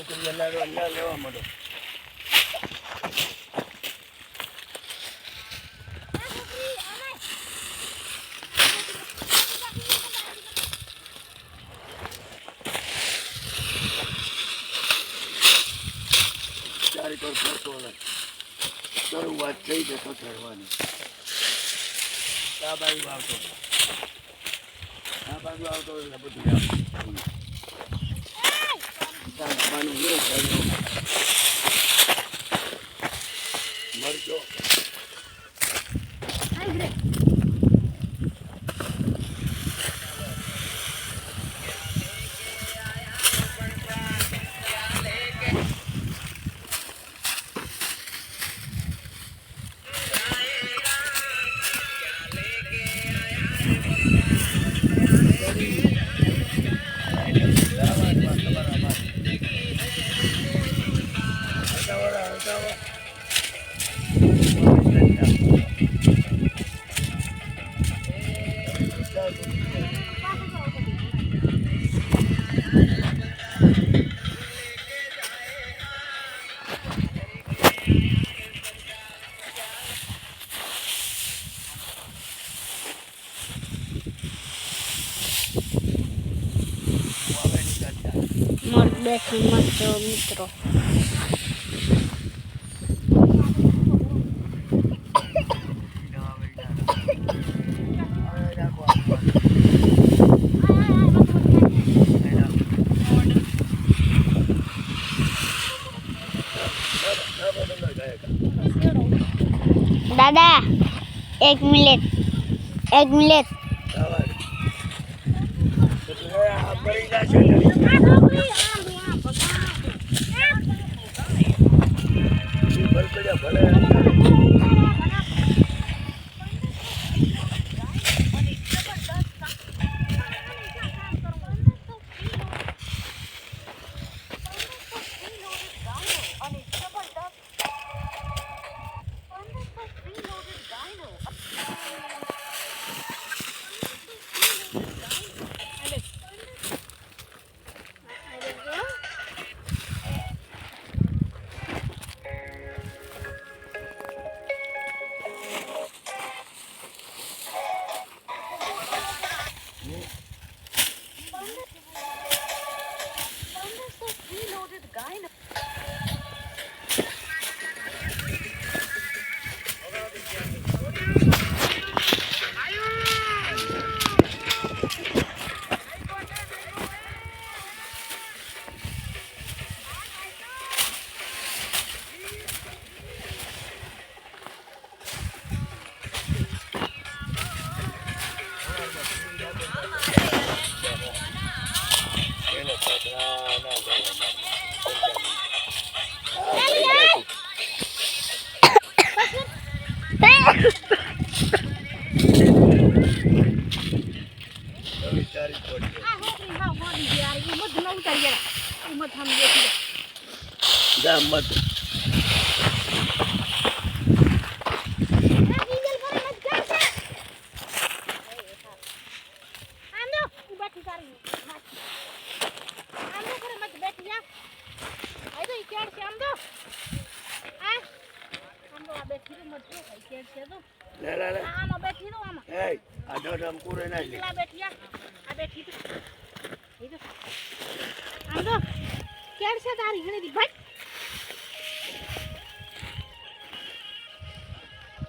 લેવા માંડો. ચારી પર ફરતો શરૂઆત થઈ છે પથરવાની. આ બાજુ આવતો એટલે બધું મરચો બેસી મરચો મિત્રો. દાદા એક મિનિટ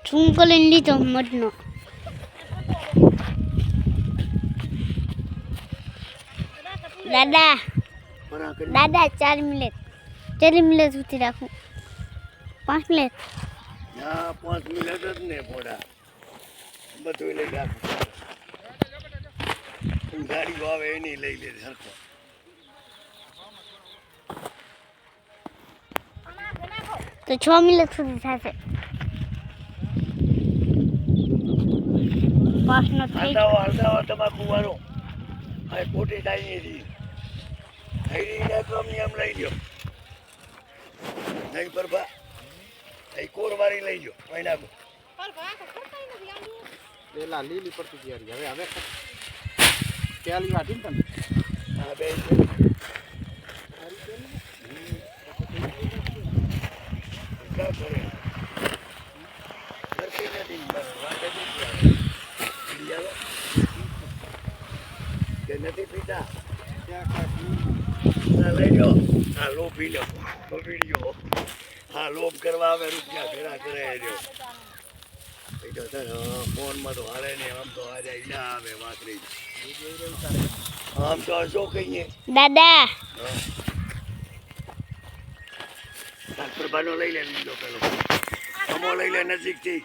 ચૂંકલી લીધો મધનો. દાદા 4 મિનિટ સુધી રાખું. 5 મિનિટ. 5 મિનિટ જ ને પોડા બધું લઈ રાખું. ગાડી આવે એની લઈ લે સરખો. તો 6 મિનિટ સુધી થશે. 5 નો થઈ હલદાવા તમાકુ વાળો આ ખોટી થાય નહીં. આમ લઈ લો નહીં પરભા કોર વાળી લઈ લો નાખો. પેલા લીલી પડતી તૈયારી હવે પેલી વાટી ને તમે. હા બે કા કરે કરતી નથી બસ વાત જ નથી આવે. પી આવે? કે નથી પીતા ના લઈ લો હા લો પી લો વિડીયો હા લોભ કરવા આવે રૂપિયા ફેરા કરે રહ્યો ફોનમાં તો હાલે ને આમ તો આજે ના આવે વાતરી આમ તો શું કહીએ દાદા પ્રભાનો લઈ લે લીધો પેલો અમો લઈ લે નજીકથી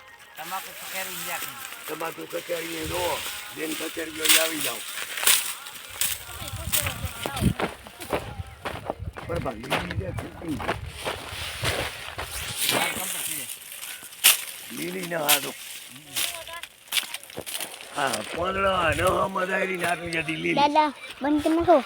તમાકુ કચેરી રો બેન કચેરીઓ આવી જાઓ પ્રભા લીલી છે છૂટી લીલી ના હાથો હા પાંદડા ન મજાયેલી નાખી જતી લીલી દાદા બંધ કરી નાખો